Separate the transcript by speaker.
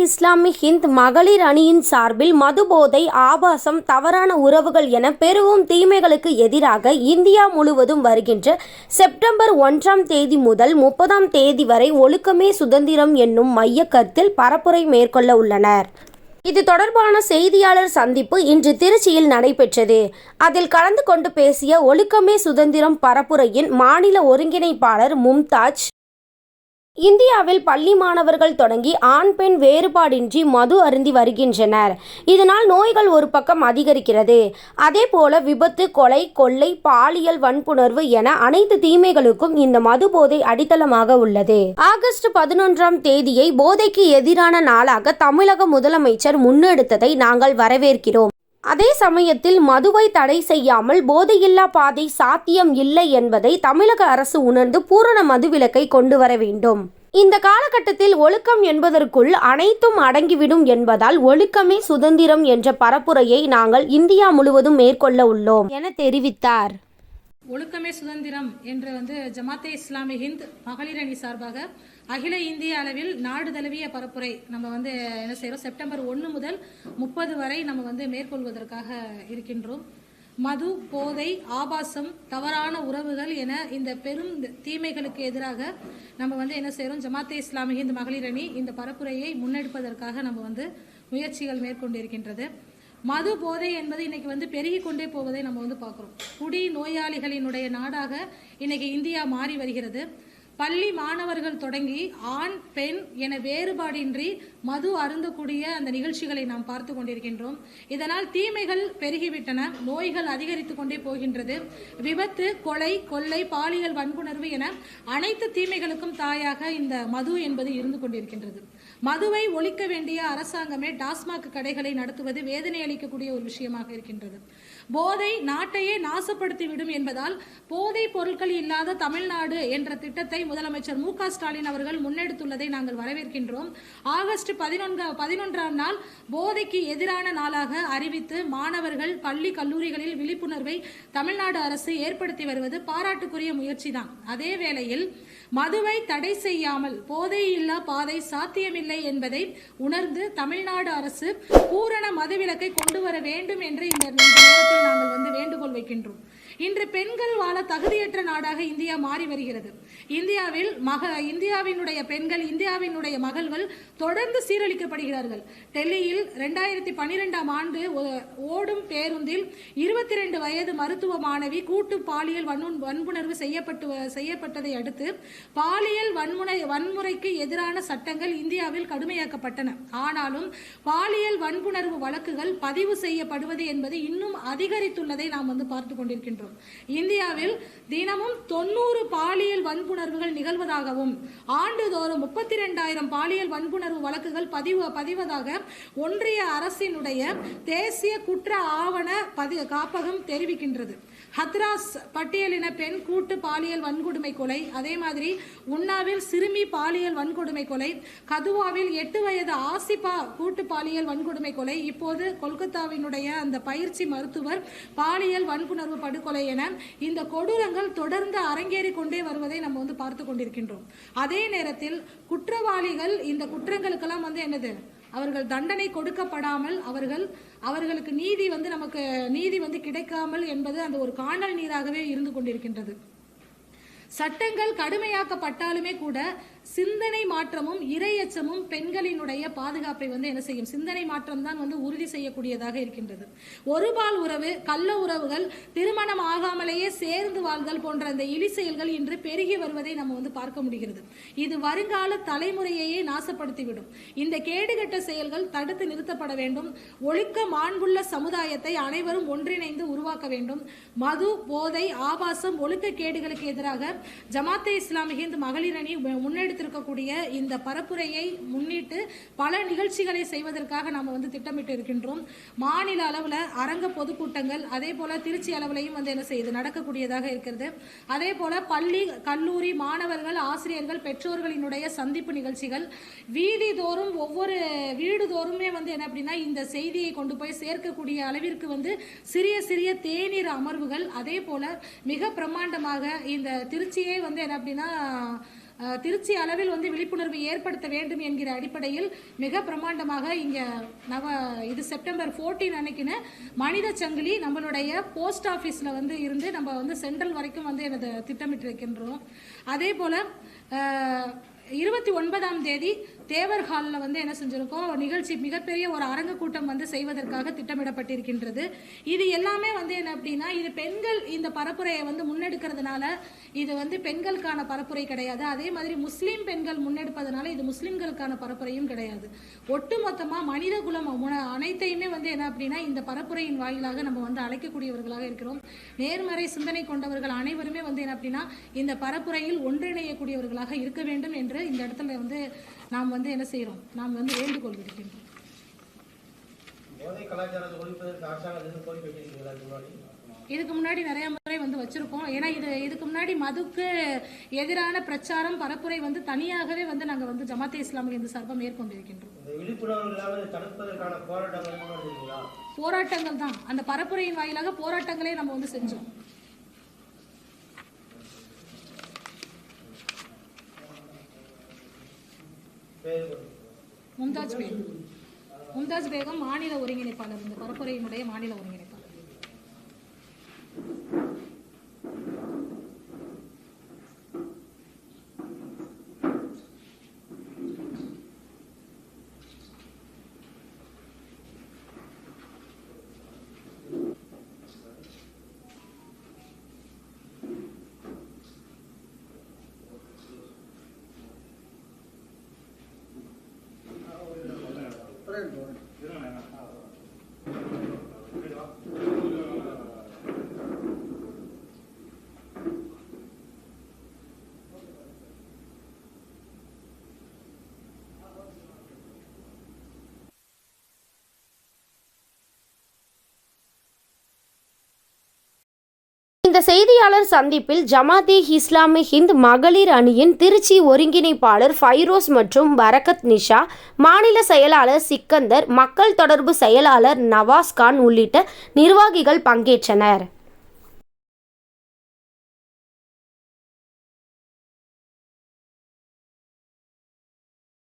Speaker 1: இஸ்லாமி ஹிந்த் மகளிர் அணியின் சார்பில் மதுபோதை, ஆபாசம், தவறான உறவுகள் என பெருகும் தீமைகளுக்கு எதிராக இந்தியா முழுவதும் வருகின்ற செப்டம்பர் 1ஆம் தேதி முதல் 30ஆம் தேதி வரை ஒழுக்கமே சுதந்திரம் என்னும் மைய கருத்தில் பரப்புரை மேற்கொள்ள உள்ளனர். இது தொடர்பான செய்தியாளர் சந்திப்பு இன்று திருச்சியில் நடைபெற்றது. அதில் கலந்து கொண்டு பேசிய ஒழுக்கமே சுதந்திரம் பரப்புரையின் மாநில ஒருங்கிணைப்பாளர் மும்தாஜ், இந்தியாவில் பள்ளி மாணவர்கள் தொடங்கி ஆண் பெண் வேறுபாடின்றி மது அருந்தி வருகின்றனர். இதனால் நோய்கள் ஒரு பக்கம் அதிகரிக்கிறது. அதேபோல விபத்து, கொலை, கொள்ளை, பாலியல் வன்புணர்வு என அனைத்து தீமைகளுக்கும் இந்த மது போதை அடித்தளமாக உள்ளது. ஆகஸ்ட் 11ஆம் தேதியை போதைக்கு எதிரான நாளாக தமிழக முதலமைச்சர் முன்னெடுத்ததை நாங்கள் வரவேற்கிறோம். அதே சமயத்தில் மதுவை தடை செய்யாமல் போதையில்லா பாதை சாத்தியம் இல்லை என்பதை தமிழக அரசு உணர்ந்து பூரண மதுவிலக்கை கொண்டு வர வேண்டும். இந்த காலகட்டத்தில் ஒழுக்கம் என்பதற்குள் அனைத்தும் அடங்கிவிடும் என்பதால் ஒழுக்கமே சுதந்திரம் என்ற பரப்புரையை நாங்கள் இந்தியா முழுவதும் மேற்கொள்ள உள்ளோம் என தெரிவித்தார்.
Speaker 2: ஒழுக்கமே சுதந்திரம் என்று ஜமாத்தே இஸ்லாமி ஹிந்த் மகளிர் அணி சார்பாக அகில இந்திய அளவில் நாடு தழுவிய பரப்புரை நம்ம என்ன செய்கிறோம், செப்டம்பர் 1 முதல் 30 வரை நம்ம மேற்கொள்வதற்காக இருக்கின்றோம். மது, போதை, ஆபாசம், தவறான உறவுகள் என இந்த பெரும் தீமைகளுக்கு எதிராக நம்ம என்ன செய்கிறோம், ஜமாத்தே இஸ்லாமி ஹிந்த் மகளிர் அணி இந்த பரப்புரையை முன்னெடுப்பதற்காக நம்ம முயற்சிகள் மேற்கொண்டிருக்கின்றது. மது போதை என்பது இன்னைக்கு பெருகி கொண்டே போவதை நம்ம பார்க்குறோம். குடி நோயாளிகளினுடைய நாடாக இன்னைக்கு இந்தியா மாறி வருகிறது. பள்ளி மாணவர்கள் தொடங்கி ஆண் பெண் என வேறுபாடின்றி மது அருந்தக்கூடிய அந்த நிகழ்ச்சிகளை நாம் பார்த்து கொண்டிருக்கின்றோம். இதனால் தீமைகள் பெருகிவிட்டன, நோய்கள் அதிகரித்து கொண்டே போகின்றது. விபத்து, கொலை, கொள்ளை, பாலியல் வன்புணர்வு என அனைத்து தீமைகளுக்கும் தாயாக இந்த மது என்பது இருந்து கொண்டிருக்கின்றது. மதுவை ஒழிக்க வேண்டிய அரசாங்கமே டாஸ்மாக் கடைகளை நடத்துவது வேதனை அளிக்கக்கூடிய ஒரு விஷயமாக இருக்கின்றது. போதை நாட்டையே நாசப்படுத்திவிடும் என்பதால் போதை பொருட்கள் இல்லாத தமிழ்நாடு என்ற திட்டத்தை முதலமைச்சர் மு.க. ஸ்டாலின் அவர்கள் முன்னெடுத்துள்ளதை நாங்கள் வரவேற்கின்றோம். ஆகஸ்ட் 11ஆம் நாள் போதைக்கு எதிரான நாளாக அறிவித்து மாணவர்கள், பள்ளி, கல்லூரிகளில் விழிப்புணர்வை தமிழ்நாடு அரசு ஏற்படுத்தி வருவது பாராட்டுக்குரிய முயற்சிதான். அதே வேளையில் மதுவை தடை செய்யாமல் போதையில்லா பாதை சாத்தியமில்லை என்பதை உணர்ந்து தமிழ்நாடு அரசு பூரண மதுவிலக்கை கொண்டு வர வேண்டும் என்று இந்த நேரத்தில் நாங்கள் வேண்டுகோள் வைக்கின்றோம். இன்று பெண்கள் வாழ தகுதியற்ற நாடாக இந்தியா மாறி வருகிறது. இந்தியாவினுடைய பெண்கள், இந்தியாவினுடைய மகள்கள் தொடர்ந்து சீரழிக்கப்படுகிறார்கள். டெல்லியில் 2012ஆம் ஆண்டு ஓடும் பேருந்தில் 22 வயது மருத்துவ மாணவி கூட்டு பாலியல் வன்புணர்வு செய்யப்பட்டதை அடுத்து பாலியல் வன்முறைக்கு எதிரான சட்டங்கள் இந்தியாவில் கடுமையாக்கப்பட்டன. ஆனாலும் பாலியல் வன்புணர்வு வழக்குகள் பதிவு செய்யப்படுவது என்பது இன்னும் அதிகரித்துள்ளதை நாம் பார்த்து கொண்டிருக்கின்றோம். இந்தியாவில் தினமும் 90 பாலியல் வன்புணர்வுகள் நிகழ்வதாகவும் ஆண்டுதோறும் 32,000 பாலியல் வன்புணர்வு வழக்குகள் பதிவதாக ஒன்றிய அரசினுடைய தேசிய குற்ற ஆவண காப்பகம் தெரிவிக்கின்றது. ஹத்ராஸ் பட்டியலின பெண் கூட்டு பாலியல் வன்கொடுமை கொலை, அதே மாதிரி உன்னாவில் சிறுமி பாலியல் வன்கொடுமை கொலை, கதுவாவில் 8 வயது ஆசிபா கூட்டு பாலியல் வன்கொடுமை கொலை, இப்போது கொல்கத்தாவினுடைய அந்த பயிற்சி மருத்துவர் பாலியல் வன்புணர்வு படுகொலை என இந்த கொடூரங்கள் தொடர்ந்து அரங்கேறி கொண்டே வருவதை நம்ம பார்த்து கொண்டிருக்கின்றோம். அதே நேரத்தில் குற்றவாளிகள் இந்த குற்றங்களுக்கெல்லாம் என்னது, அவர்கள் தண்டனை கொடுக்கப்படாமல் அவர்களுக்கு நீதி நமக்கு நீதி கிடைக்காமல் என்பது அந்த ஒரு காணல் நீராகவே இருந்து கொண்டிருக்கின்றது. சட்டங்கள் கடுமையாக்கப்பட்டாலுமே கூட சிந்தனை மாற்றமும் இரையச்சமும் பெண்களினுடைய பாதுகாப்பை என்ன செய்யும், சிந்தனை மாற்றம் தான் உறுதி செய்யக்கூடியதாக இருக்கின்றது. ஒருபால் உறவு, கள்ள உறவுகள், திருமணம் ஆகாமலேயே சேர்ந்து வாழ்தல் போன்ற அந்த இழி செயல்கள் இன்று பெருகி வருவதை நம்ம பார்க்க முடிகிறது. இது வருங்கால தலைமுறையையே நாசப்படுத்திவிடும். இந்த கேடுகட்ட செயல்கள் தடுத்து நிறுத்தப்பட வேண்டும். ஒழுக்க மாண்புள்ள சமுதாயத்தை அனைவரும் ஒன்றிணைந்து உருவாக்க வேண்டும். மது, போதை, ஆபாசம், ஒழுக்க கேடுகளுக்கு எதிராக ஜமாத்தே இஸ்லாமி ஹிந்த் மகளிர் அணி முன்னெடுத்திருக்கக்கூடிய இந்த பரப்புரையை முன்னிட்டு பல நிகழ்ச்சிகளை செய்வதற்காக நாம் திட்டமிட்டு இருக்கின்றோம். மாநில அளவில் அரங்க பொதுக்கூட்டங்கள், அதே போல திருச்சி அளவிலையும் என்ன செய்யுது நடக்கக்கூடியதாக இருக்கிறது. அதே போல பள்ளி, கல்லூரி மாணவர்கள், ஆசிரியர்கள், பெற்றோர்களினுடைய சந்திப்பு நிகழ்ச்சிகள், வீதிதோறும் ஒவ்வொரு வீடுதோறுமே என்ன அப்படின்னா இந்த செய்தியை கொண்டு போய் சேர்க்கக்கூடிய அளவிற்கு சிறிய சிறிய தேநீர் அமர்வுகள், அதே போல மிக பிரம்மாண்டமாக இந்த திருச்சியே என்ன அப்படின்னா திருச்சி அளவில் வந்து விழிப்புணர்வு ஏற்படுத்த வேண்டும் என்கிற அடிப்படையில் மிக பிரமாண்டமாக இங்கே இது செப்டம்பர் 14 அன்னைக்குன்னு மனித சங்கிலி நம்மளுடைய போஸ்ட் ஆஃபீஸில் வந்து இருந்து நம்ம வந்து சென்ட்ரல் வரைக்கும் வந்து எனது திட்டமிட்டிருக்கின்றோம். அதே போல் 29ஆம் தேதி தேவர் ஹாலில் வந்து என்ன செஞ்சுருக்கோம், நிகழ்ச்சி மிகப்பெரிய ஒரு அரங்கு கூட்டம் வந்து செய்வதற்காக திட்டமிடப்பட்டிருக்கின்றது. இது எல்லாமே வந்து என்ன அப்படின்னா, இது பெண்கள் இந்த பரப்புரையை வந்து முன்னெடுக்கிறதுனால இது வந்து பெண்களுக்கான பரப்புரை கிடையாது. அதே மாதிரி முஸ்லீம் பெண்கள் முன்னெடுப்பதனால இது முஸ்லீம்களுக்கான பரப்புரையும் கிடையாது. ஒட்டுமொத்தமாக மனித குலம் அனைத்தையுமே வந்து என்ன அப்படின்னா இந்த பரப்புரையின் வாயிலாக நம்ம வந்து அழைக்கக்கூடியவர்களாக இருக்கிறோம். நேர்மறை சிந்தனை கொண்டவர்கள் அனைவருமே வந்து என்ன அப்படின்னா இந்த பரப்புரையில் ஒன்றிணையக்கூடியவர்களாக இருக்க வேண்டும் என்று இந்த இடத்துல வந்து நாம் வந்து என்ன செய்கிறோம், நாம் வந்து வேண்டுகோள் விடுக்கின்றோம். இதுக்கு முன்னாடி நிறைய முறை வந்து வச்சிருக்கோம். ஏன்னா இதுக்கு முன்னாடி மதுக்கு எதிரான பிரச்சாரம் பரப்புரை வந்து தனியாகவே வந்து நாங்கள் வந்து ஜமாத்தே இஸ்லாமிய இந்த சார்பாக மேற்கொண்டிருக்கின்றோம். போராட்டங்கள் தான், அந்த பரப்புரையின் வாயிலாக போராட்டங்களே நம்ம வந்து செஞ்சோம். மும்தாஜ் பேகம் மாநில ஒருங்கிணைப்பாளர், இந்த பரப்புரையினுடைய மாநில ஒருங்கிணைப்பாளர்.
Speaker 1: இந்த செய்தியாளர் சந்திப்பில் ஜமாத்தே இஸ்லாமி ஹிந்த் மகளிர் அணியின் திருச்சி ஒருங்கிணைப்பாளர் ஃபைரோஸ் மற்றும் பரக்கத் நிஷா, மாநில செயலாளர் சிக்கந்தர், மக்கள் தொடர்பு செயலாளர் நவாஸ் கான் உள்ளிட்ட நிர்வாகிகள் பங்கேற்றனர்.